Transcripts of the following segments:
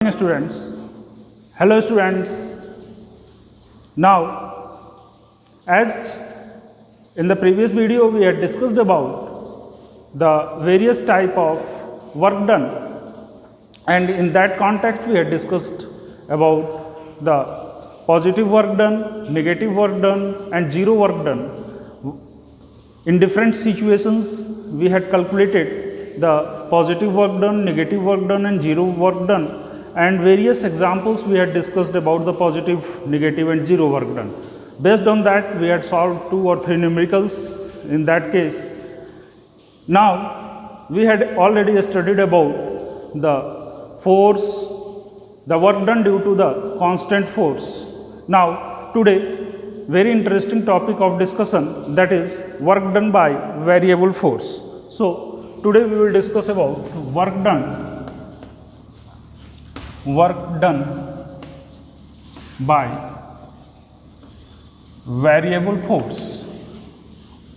Students, hello students. Now, as in the previous video we had discussed about the various type of work done, and in that context we had discussed about the positive work done, negative work done and zero work done. In different situations we had calculated the positive work done, negative work done and zero work done, and various examples we had discussed about the positive, negative and zero work done. Based on that we had solved 2 or 3 numericals in that case. Now we had already studied about the force, the work done due to the constant force. Now today very interesting topic of discussion, that is work done by variable force. So today we will discuss about work done by variable force,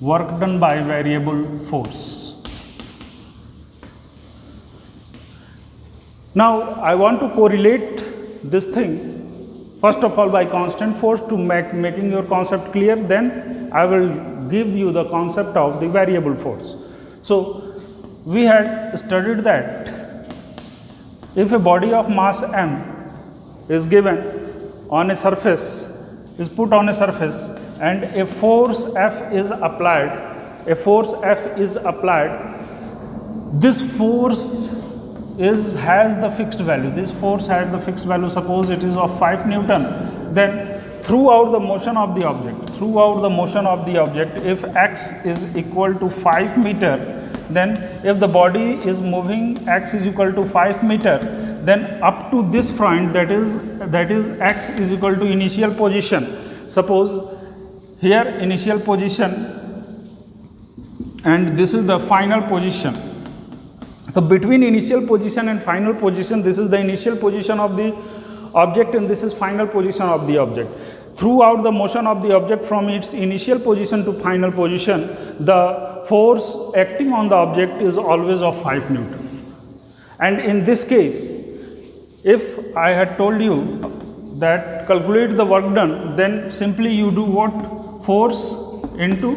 work done by variable force. Now I want to correlate this thing first of all by constant force to making your concept clear, then I will give you the concept of the variable force. So we had studied that if a body of mass m is given on a surface, is put on a surface, and a force F is applied, this force has the fixed value. This force has the fixed value. Suppose it is of 5 Newton. Then throughout the motion of the object, if x is equal to 5 meter, then if the body is moving x is equal to 5 meter, then up to this point, that is x is equal to initial position. Suppose here initial position and this is the final position. So between initial position and final position, this is the initial position of the object and this is final position of the object. Throughout the motion of the object from its initial position to final position, the force acting on the object is always of 5 Newton. And in this case, if I had told you that calculate the work done, then simply you do what? Force into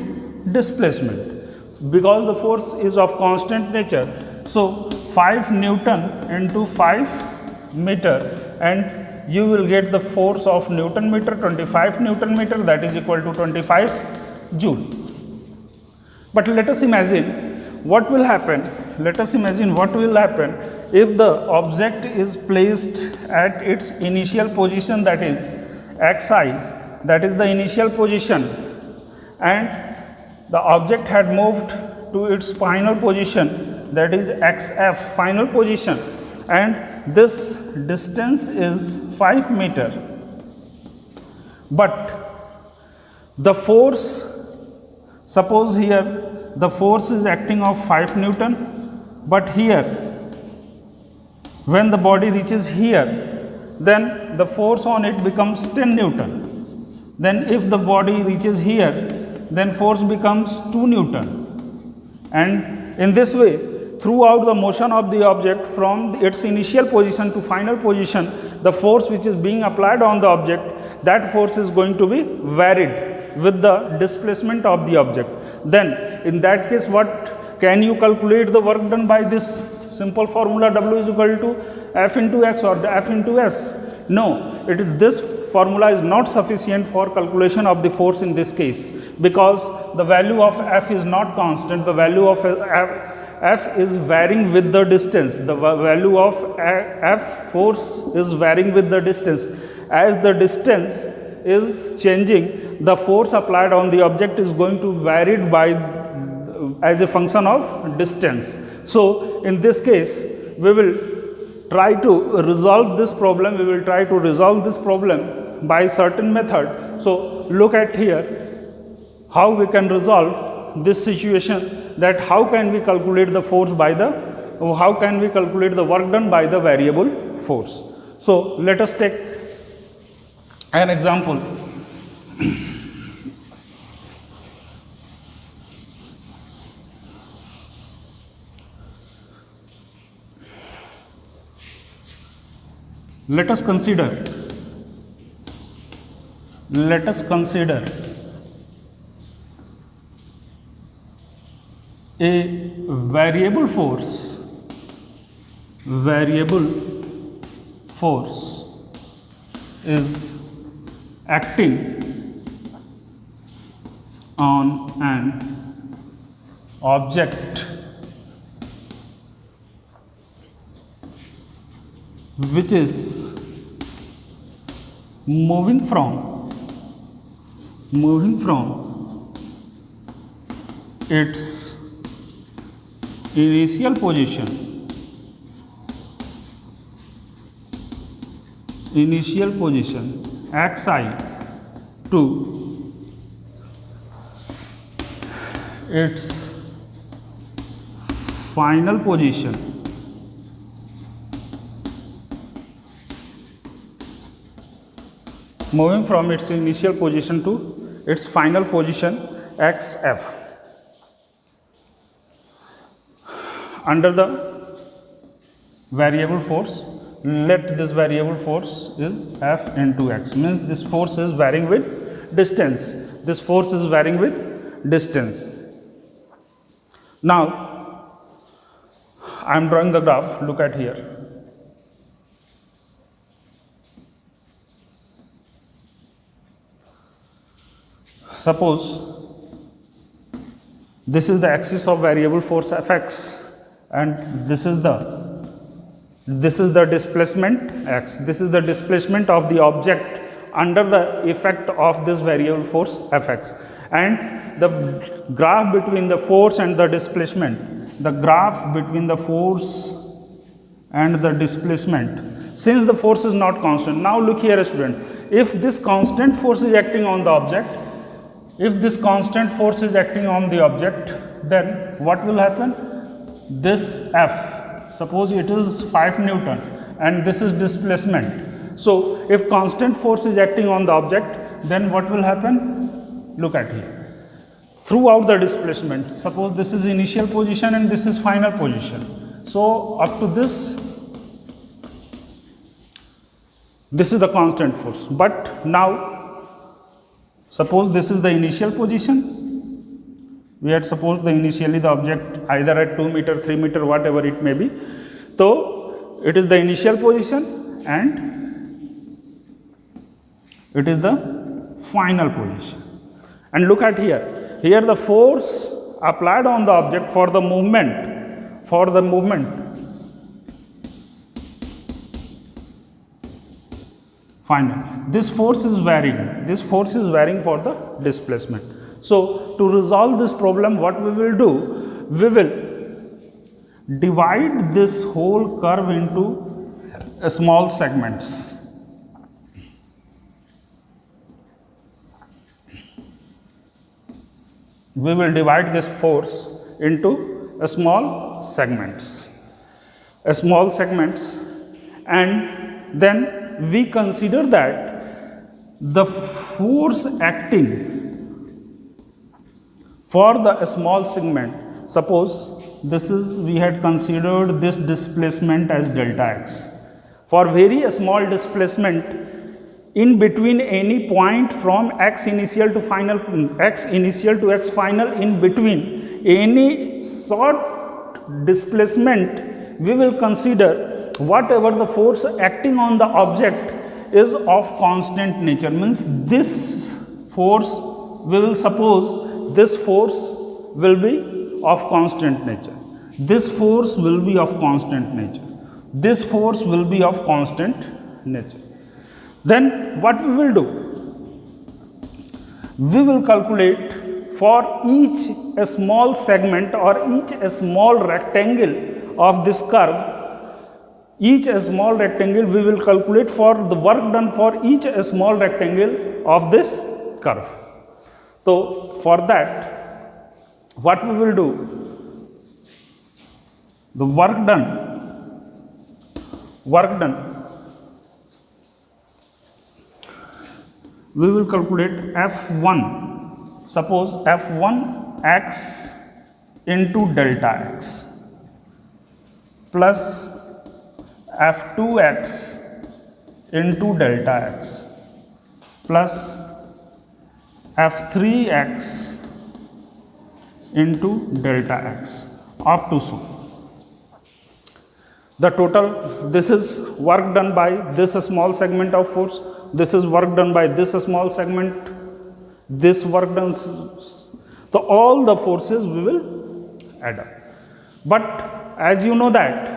displacement, because the force is of constant nature. So 5 Newton into 5 meter, and you will get the force of Newton meter, 25 Newton meter, that is equal to 25 joule. But let us imagine what will happen. If the object is placed at its initial position, that is xi, that is the initial position, and the object had moved to its final position, that is xf, final position, and this distance is 5 meter. But the force, suppose here the force is acting of 5 Newton, but here when the body reaches here, then the force on it becomes 10 Newton. Then if the body reaches here, then force becomes 2 Newton. And in this way, throughout the motion of the object from its initial position to final position, the force which is being applied on the object, that force is going to be varied with the displacement of the object. Then in that case, what can you calculate the work done by this simple formula W is equal to F into X or F into S? No, this formula is not sufficient for calculation of the force in this case, because the value of F is not constant. The value of F is varying with the distance. The value of F force is varying with the distance. As the distance is changing, the force applied on the object is going to vary as a function of distance. So in this case, we will try to resolve this problem. By certain method. So look at here how we can resolve this situation, that how can we calculate the force by the, how can we calculate the work done by the variable force. So let us take an example. let us consider a variable force is acting on an object which is moving from its initial position xi to its final position moving from its initial position to its final position xf. Under the variable force, let this variable force is f into x, means this force is varying with distance. This force is varying with distance. Now I am drawing the graph. Look at here. Suppose this is the axis of variable force fx and this is the displacement x. This is the displacement of the object under the effect of this variable force fx, and the graph between the force and the displacement, since the force is not constant. Now look here, student, if this constant force is acting on the object, then what will happen? This F, suppose it is 5 Newton and this is displacement. So if constant force is acting on the object, then what will happen? Look at here. Throughout the displacement, suppose this is initial position and this is final position. So up to this is the constant force. But now suppose this is the initial position. We had supposed initially the object either at 2 meter, 3 meter, whatever it may be. So it is the initial position and it is the final position. And look at here. Here the force applied on the object for the movement. Final. This force is varying. This force is varying for the displacement. So to resolve this problem, what we will do? We will divide this whole curve into small segments. We will divide this force into small segments, and then we consider that the force acting for the small segment, suppose this is, we had considered this displacement as delta x. For very small displacement in between any point from x initial to final, x initial to x final, in between any short displacement, we will consider whatever the force acting on the object is of constant nature. Means this force, we will suppose this force will be of constant nature. This force will be of constant nature. This force will be of constant nature. Then what we will do? We will calculate for each small segment or each small rectangle of this curve. Each small rectangle we will calculate for the work done for each small rectangle of this curve. So for that, what we will do? The work done, we will calculate F1. Suppose F1 x into delta x plus F2 x into delta x plus f3x into delta x up to so. The total, this is work done by this small segment of force, this is work done by this small segment, this work done, so all the forces we will add up. But as you know that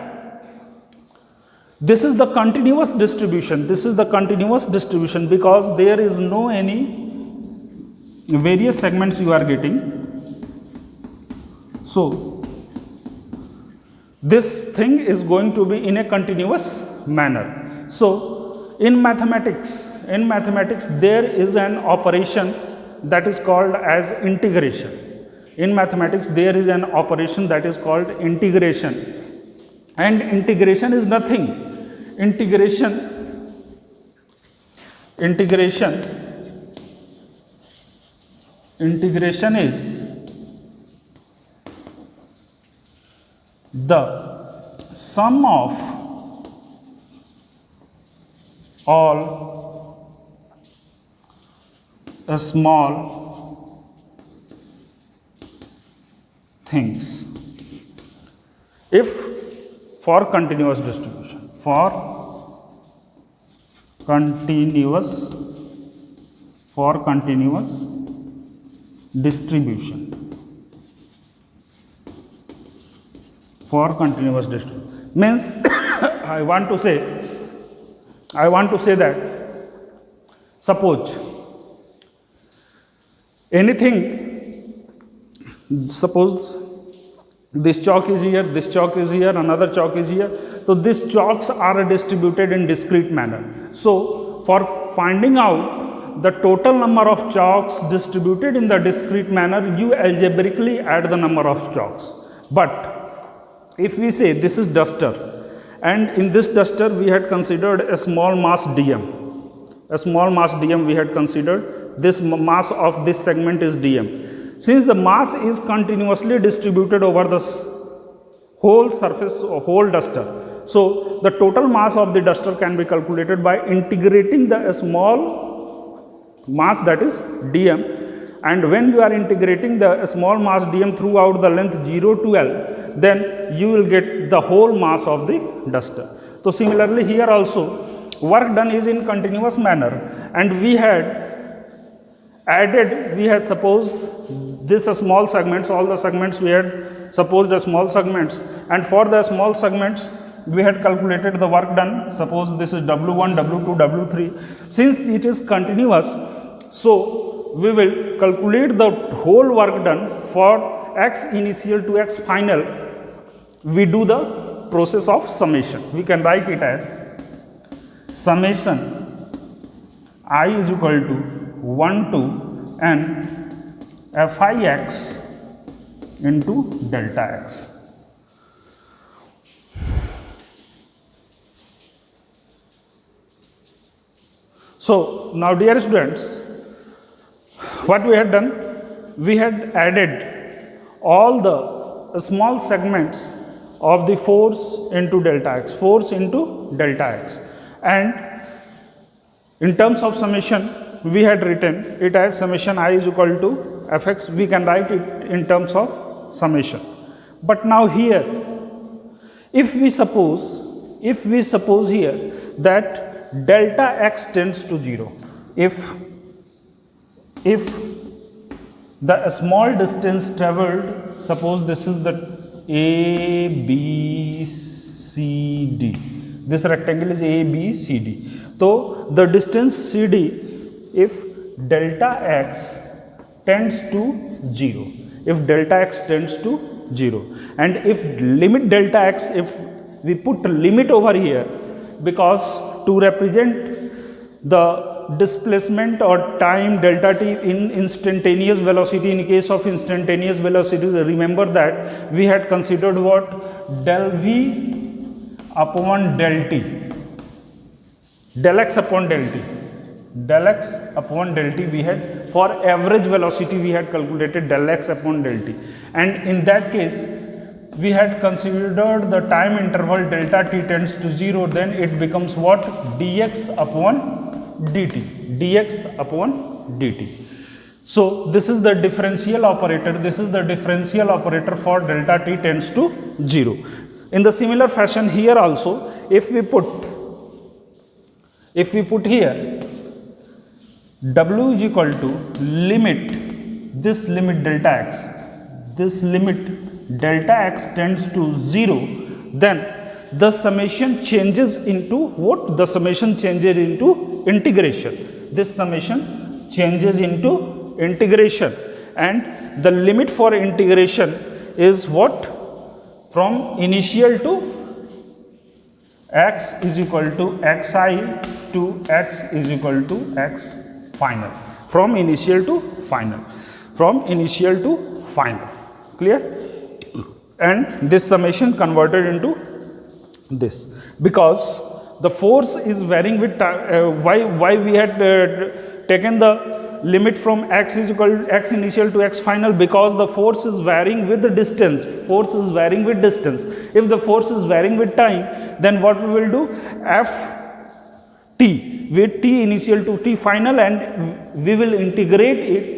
this is the continuous distribution, this is the continuous distribution because there is no any various segments you are getting. So this thing is going to be in a continuous manner. So in mathematics there is an operation that is called as integration. In mathematics there is an operation that is called integration, and integration is nothing. Integration is the sum of all small things if for continuous distribution, for continuous distribution, for continuous distribution means I want to say that suppose anything, suppose this chalk is here, this chalk is here, another chalk is here, so these chalks are distributed in discrete manner. So for finding out the total number of chalks distributed in the discrete manner, you algebraically add the number of chalks. But if we say this is duster, and in this duster we had considered a small mass dm, we had considered this mass of this segment is dm. Since the mass is continuously distributed over the whole surface or whole duster, so the total mass of the duster can be calculated by integrating the small mass, that is dm. And when you are integrating the small mass dm throughout the length 0 to L, then you will get the whole mass of the duster. So similarly here also work done is in continuous manner, and we had supposed this small segments, all the segments we had supposed as small segments, and for the small segments we had calculated the work done. Suppose this is W1, W2, W3. Since it is continuous, so we will calculate the whole work done for x initial to x final. We do the process of summation. We can write it as summation I is equal to 1 to n fi x into delta x. So now dear students, what we had done, we had added all the small segments of the force into delta x, and in terms of summation we had written it as summation I is equal to fx. We can write it in terms of summation. But now here, if we suppose here that delta x tends to 0, if the small distance traveled, suppose this is the A, B, C, D, this rectangle is A, B, C, D. So the distance CD, if delta x tends to 0, and if limit delta x, if we put a limit over here, because to represent the displacement or time delta t in instantaneous velocity, in case of instantaneous velocity, remember that we had considered what? Del v upon del t, del x upon del t, we had, for average velocity we had calculated del x upon del t, and in that case we had considered the time interval delta t tends to 0, then it becomes what? Dx upon dt, dx upon dt. So this is the differential operator, this is the differential operator for delta t tends to 0. In the similar fashion here also, if we put here w is equal to limit, this limit delta x, this limit delta x tends to 0, then the summation changes into what? The summation changes into integration. This summation changes into integration, and the limit for integration is what? From initial to x is equal to xi to x is equal to x final, from initial to final, from initial to final. Clear? And this summation converted into this, because the force is varying with why we had taken the limit from x is equal to x initial to x final, because the force is varying with the distance. Force is varying with distance. If the force is varying with time, then what we will do? F t with t initial to t final, and we will integrate it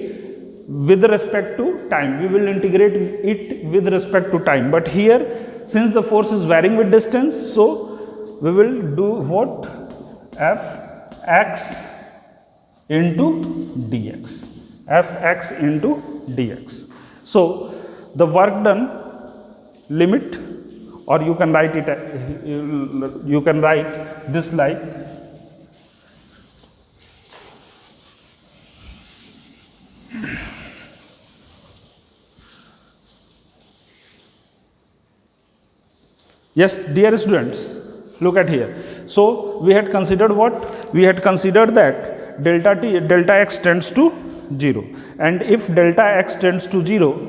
with respect to time. We will integrate it with respect to time. But here, since the force is varying with distance, so we will do what? F x into dx, fx into dx. So the work done limit, or you can write it, you can write this like yes, dear students, look at here. So we had considered what? We had considered that delta x tends to 0, and if delta x tends to 0,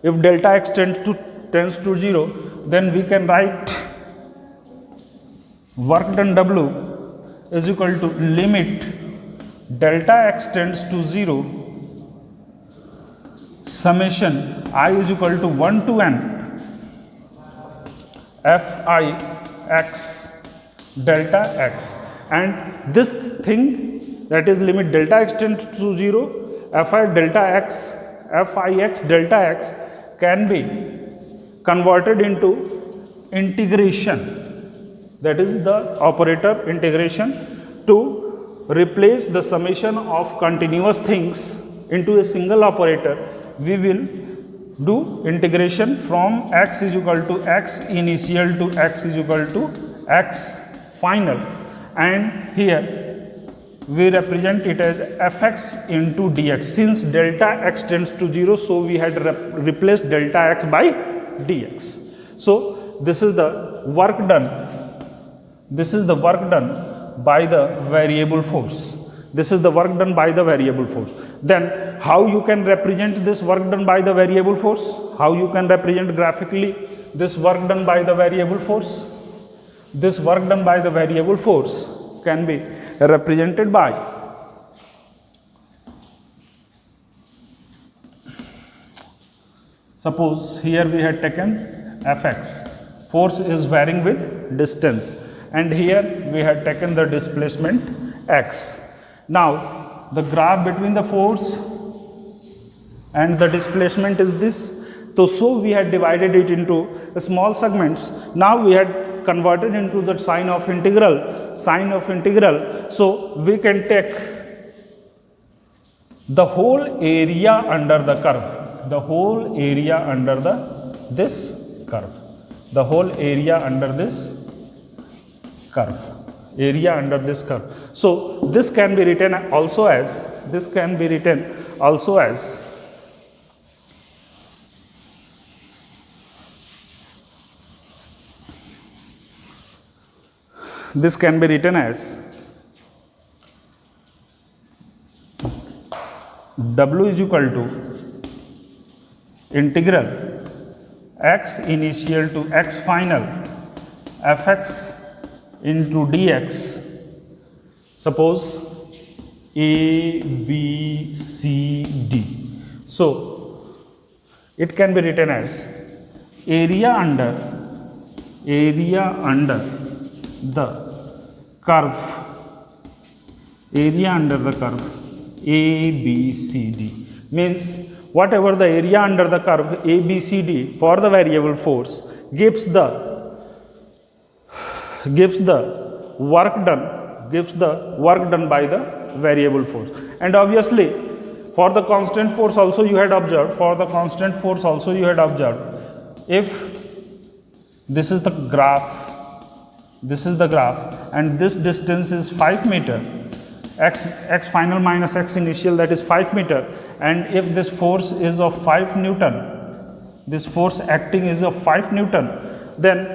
if delta x tends to 0, then we can write work done w is equal to limit delta x tends to 0 summation I is equal to 1 to n fi x delta x, and this thing, that is limit delta x tends to 0 fi delta x, fix delta x, can be converted into integration, that is the operator integration, to replace the summation of continuous things into a single operator. We will do integration from x is equal to x initial to x is equal to x final, and here we represent it as fx into dx. Since delta x tends to 0, so we had replaced delta x by dx. So this is the work done, this is the work done by the variable force, this is the work done by the variable force. Then how you can represent this work done by the variable force? How you can represent graphically this work done by the variable force? This work done by the variable force can be represented by suppose here we had taken fx, force is varying with distance, and here we had taken the displacement x. Now the graph between the force and the displacement is this. So we had divided it into small segments. Now we had converted into the sign of integral. So we can take the whole area under the curve, the whole area under this curve, the whole area under this curve, area under this curve. So this can be written also as, this can be written also as this can be written as w is equal to integral x initial to x final fx into dx. Suppose a, b, c, d. So it can be written as area under the curve, area under the curve ABCD, means whatever the area under the curve ABCD for the variable force gives the work done by the variable force. And obviously for the constant force also you had observed, if this is the graph and this distance is 5 meter, x final minus x initial, that is 5 meter, and if this force is of 5 Newton, this force acting is of 5 Newton, then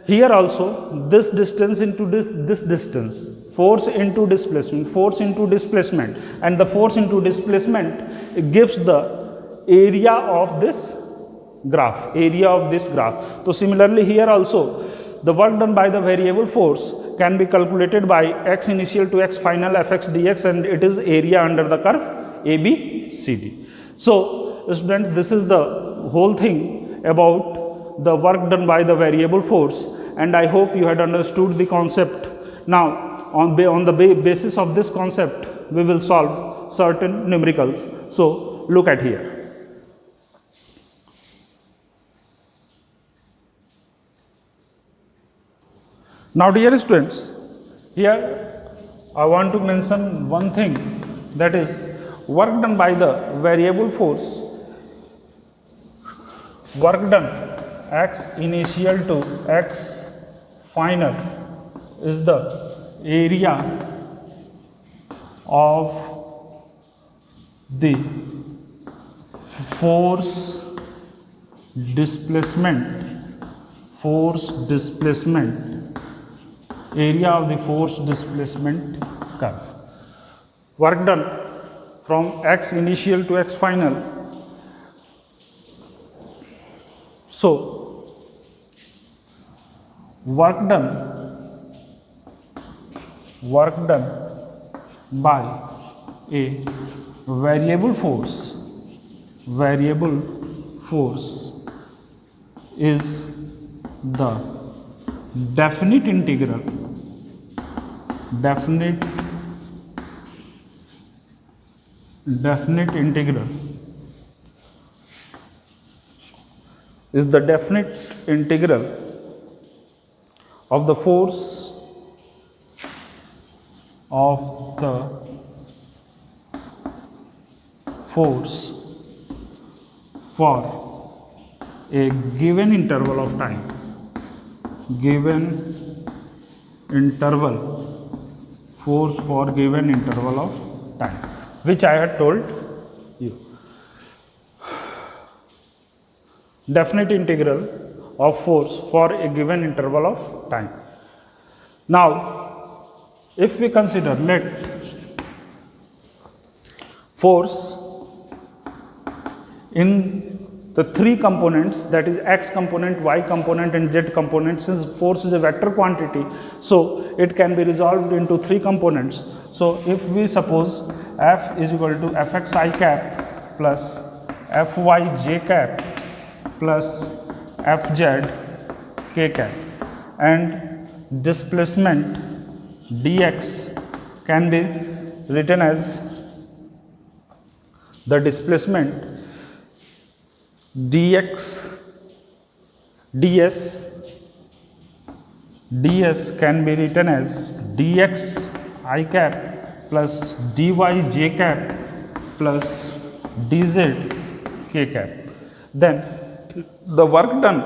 here also this distance into this distance, force into displacement, and the force into displacement gives the area of this graph, So similarly here also the work done by the variable force can be calculated by x initial to x final fx dx, and it is area under the curve ABCD. So students, this is the whole thing about the work done by the variable force, and I hope you had understood the concept. Now on the basis of this concept we will solve certain numericals. So look at here. Now dear students, here I want to mention one thing, that is work done by the variable force, work done x initial to x final is the area of the force displacement, area of the force displacement curve. Work done from x initial to x final. So work done by a variable force is the definite integral of the force for a given interval of time, force for given interval of time, which I had told you. Definite integral of force for a given interval of time. Now if we consider, let force in the three components, that is x component, y component and z component. Since force is a vector quantity, so it can be resolved into three components. So if we suppose F is equal to Fx I cap plus Fy j cap plus Fz k cap, and displacement dx can be written as the displacement ds can be written as dx I cap plus dy j cap plus dz k cap. Then the work done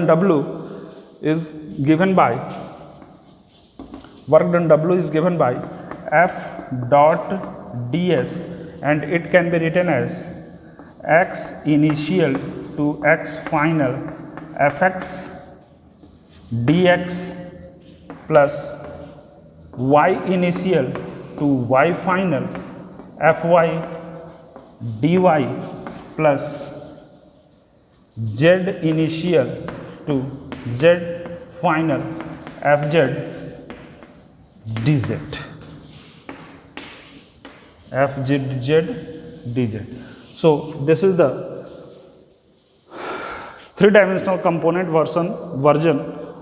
W is given by F dot ds, and it can be written as x initial to x final Fx dx plus y initial to y final Fy dy plus z initial to z final Fz dz. So this is the three-dimensional component version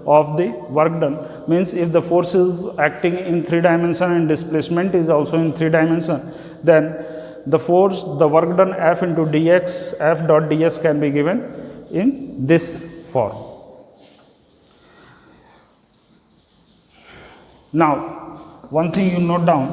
of the work done means if the force is acting in 3 dimension and displacement is also in 3 dimension, then the work done F into dx, F dot ds can be given in this form. Now, one thing you note down,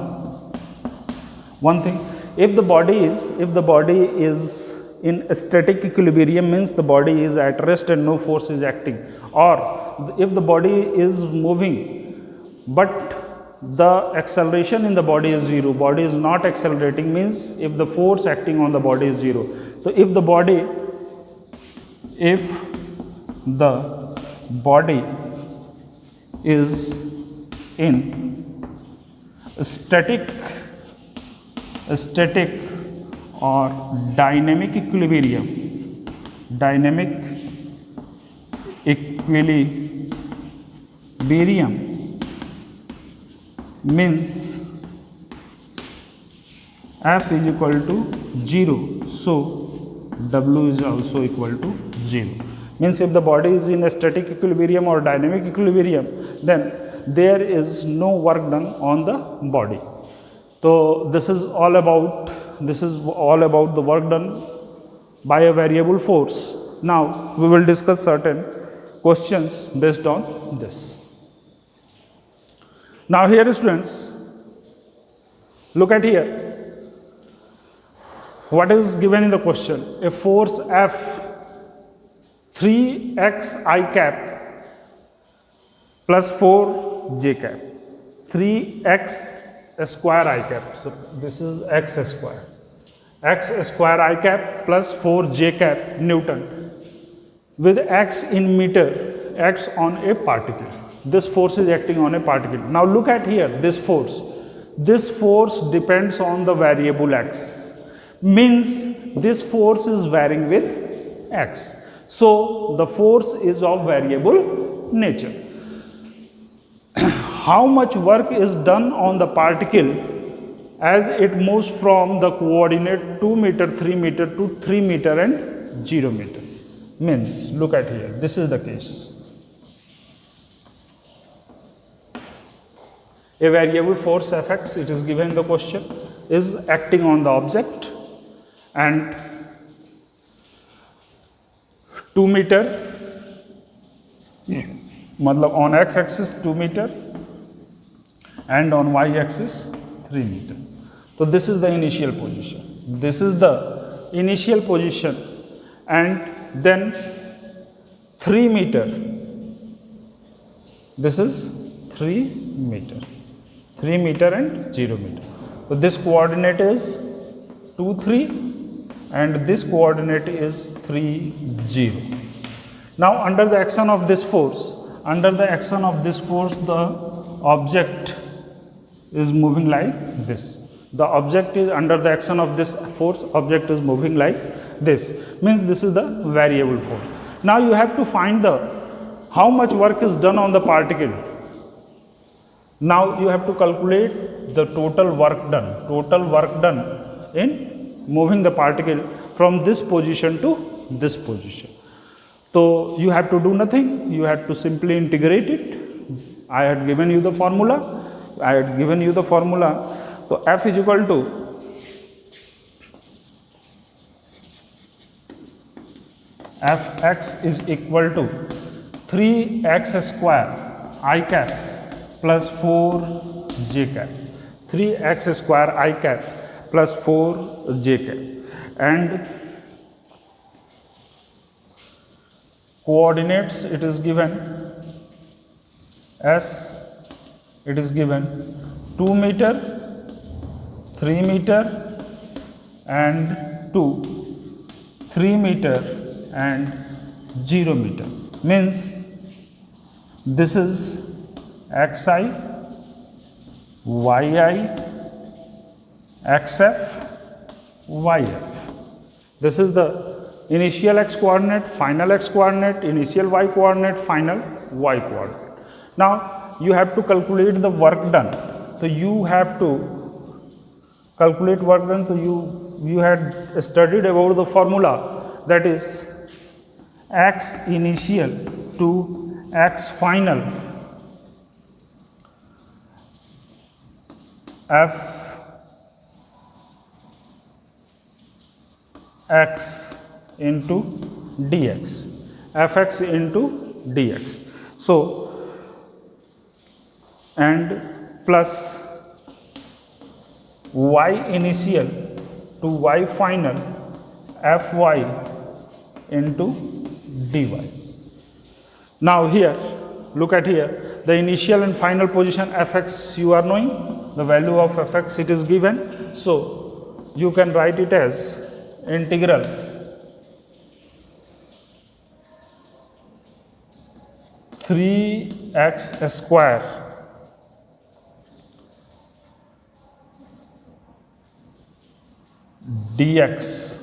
one thing, if the body is in static equilibrium means the body is at rest and no force is acting, or if the body is moving but the acceleration in the body is 0, body is not accelerating means if the force acting on the body is 0. So, if the body is in static or dynamic equilibrium means F is equal to 0. So, W is also equal to 0. Means if the body is in a static equilibrium or dynamic equilibrium, then there is no work done on the body. So, this is all about the work done by a variable force. Now, we will discuss certain questions based on this. Now, here students, look at here. What is given in the question? A force F 3x I cap plus 4 j cap, 3x square I cap. So, this is x square I cap plus 4 j cap Newton with x in meter, x on a particle. This force is acting on a particle. Now, look at here this force. This force depends on the variable x, means this force is varying with x. So, the force is of variable nature. How much work is done on the particle as it moves from the coordinate 2 meter, 3 meter to 3 meter and 0 meter? Means, look at here, this is the case. A variable force Fx, it is given in the question, is acting on the object and 2 meter, matlab on x axis 2 meter and on y axis 3 meter. So, this is the initial position. This is the initial position and then 3 meter. This is 3 meter. 3 meter and 0 meter. So, this coordinate is 2, 3 and this coordinate is 3, 0. Now, under the action of this force, the object is moving like this. The object is under the action of this force, object is moving like this. Means this is the variable force. Now, you have to find how much work is done on the particle. Now, you have to calculate the total work done in moving the particle from this position to this position. So, you have to do nothing, you have to simply integrate it. I had given you the formula. So, F is equal to Fx is equal to 3x square I cap plus 4 j cap, 3x square I cap plus 4 j cap, and coordinates it is given as, it is given 2 meter, 3 meter and 2, 3 meter and 0 meter. Means this is xi, yi, xf, yf. This is the initial x coordinate, final x coordinate, initial y coordinate, final y coordinate. Now, you have to calculate the work done. So, you have to calculate work done. So, you had studied about the formula, that is x initial to x final, f x into dx, fx into dx. So, and plus y initial to y final, fy into dy. Now here, look at here, the initial and final position fx you are knowing, the value of fx it is given. So, you can write it as integral three x square dx,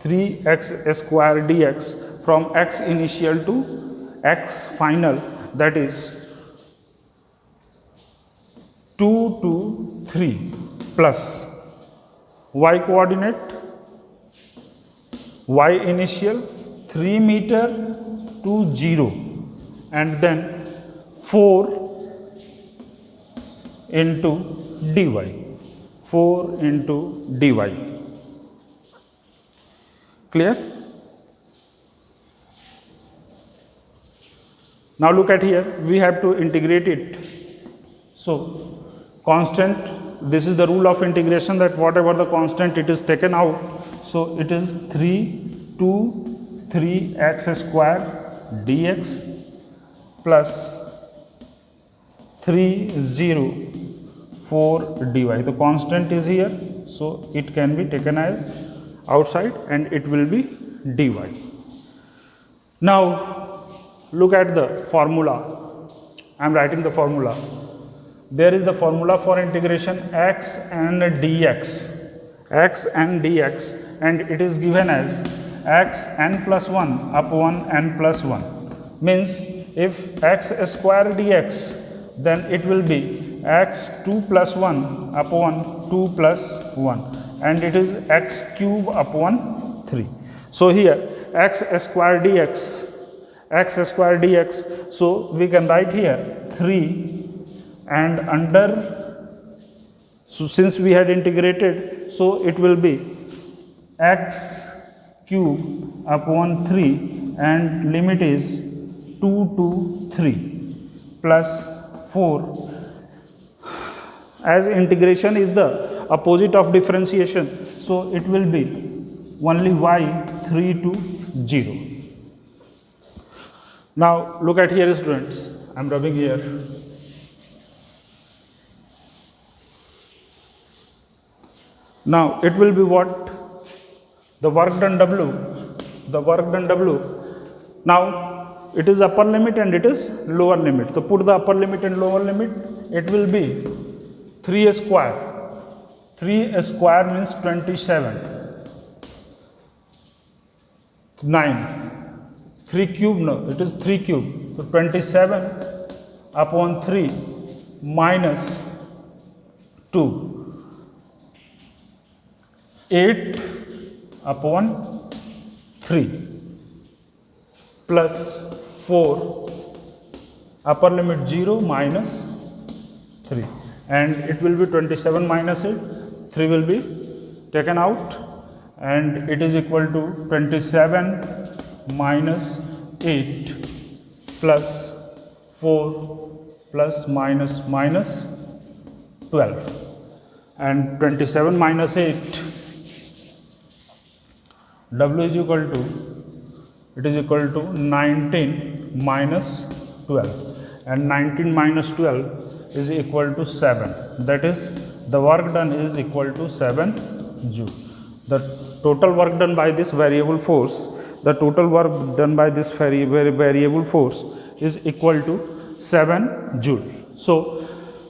3x square dx from x initial to x final, that is 2 to 3 plus y coordinate, y initial 3 meter to 0 and then 4 into dy, 4 into dy. Clear? Now look at here, we have to integrate it. So, constant, this is the rule of integration, that whatever the constant it is taken out. So, it is 3 to 3x square dx plus 3 0 4 dy. The constant is here, so it can be taken as outside and it will be dy. Now, look at the formula. I am writing the formula. There is the formula for integration x and dx, x and dx, and it is given as x n plus 1 upon n plus 1. Means if x square dx, then it will be x 2 plus 1 upon 2 plus 1, and it is x cube upon 3. So, here x square dx, x square dx, so we can write here 3 and under, so since we had integrated, so it will be x cube upon 3 and limit is 2 to 3 plus 4, as integration is the opposite of differentiation, so it will be only y 3 to 0. Now look at here students, I am rubbing here. Now it will be what? The work done W, the work done W. Now it is upper limit and it is lower limit. So put the upper limit and lower limit, it will be 3 square. 3 square means 27. 9. 3 cube, no, it is 3 cube. So 27 upon 3 minus 2. 8 upon 3 plus 4, upper limit 0 minus 3, and it will be 27 minus 8, 3 will be taken out and it is equal to 27 minus 8 plus 4 plus minus minus 12, and 27 minus 8, W is equal to, it is equal to 19 minus 12, and 19 minus 12 is equal to 7. That is, the work done is equal to 7 joule. The total work done by this variable force, the total work done by this variable force is equal to 7 joule. So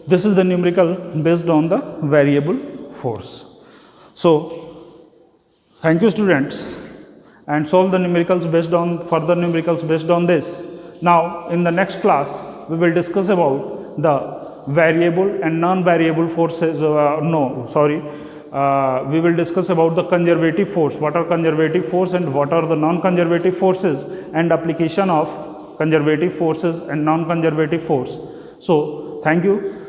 this is the numerical based on the variable force. So thank you students, and solve the numericals based on, further numericals based on this. Now in the next class we will discuss about the variable and non-variable forces, we will discuss about the conservative force, what are conservative force and what are the non-conservative forces, and application of conservative forces and non-conservative force. So thank you.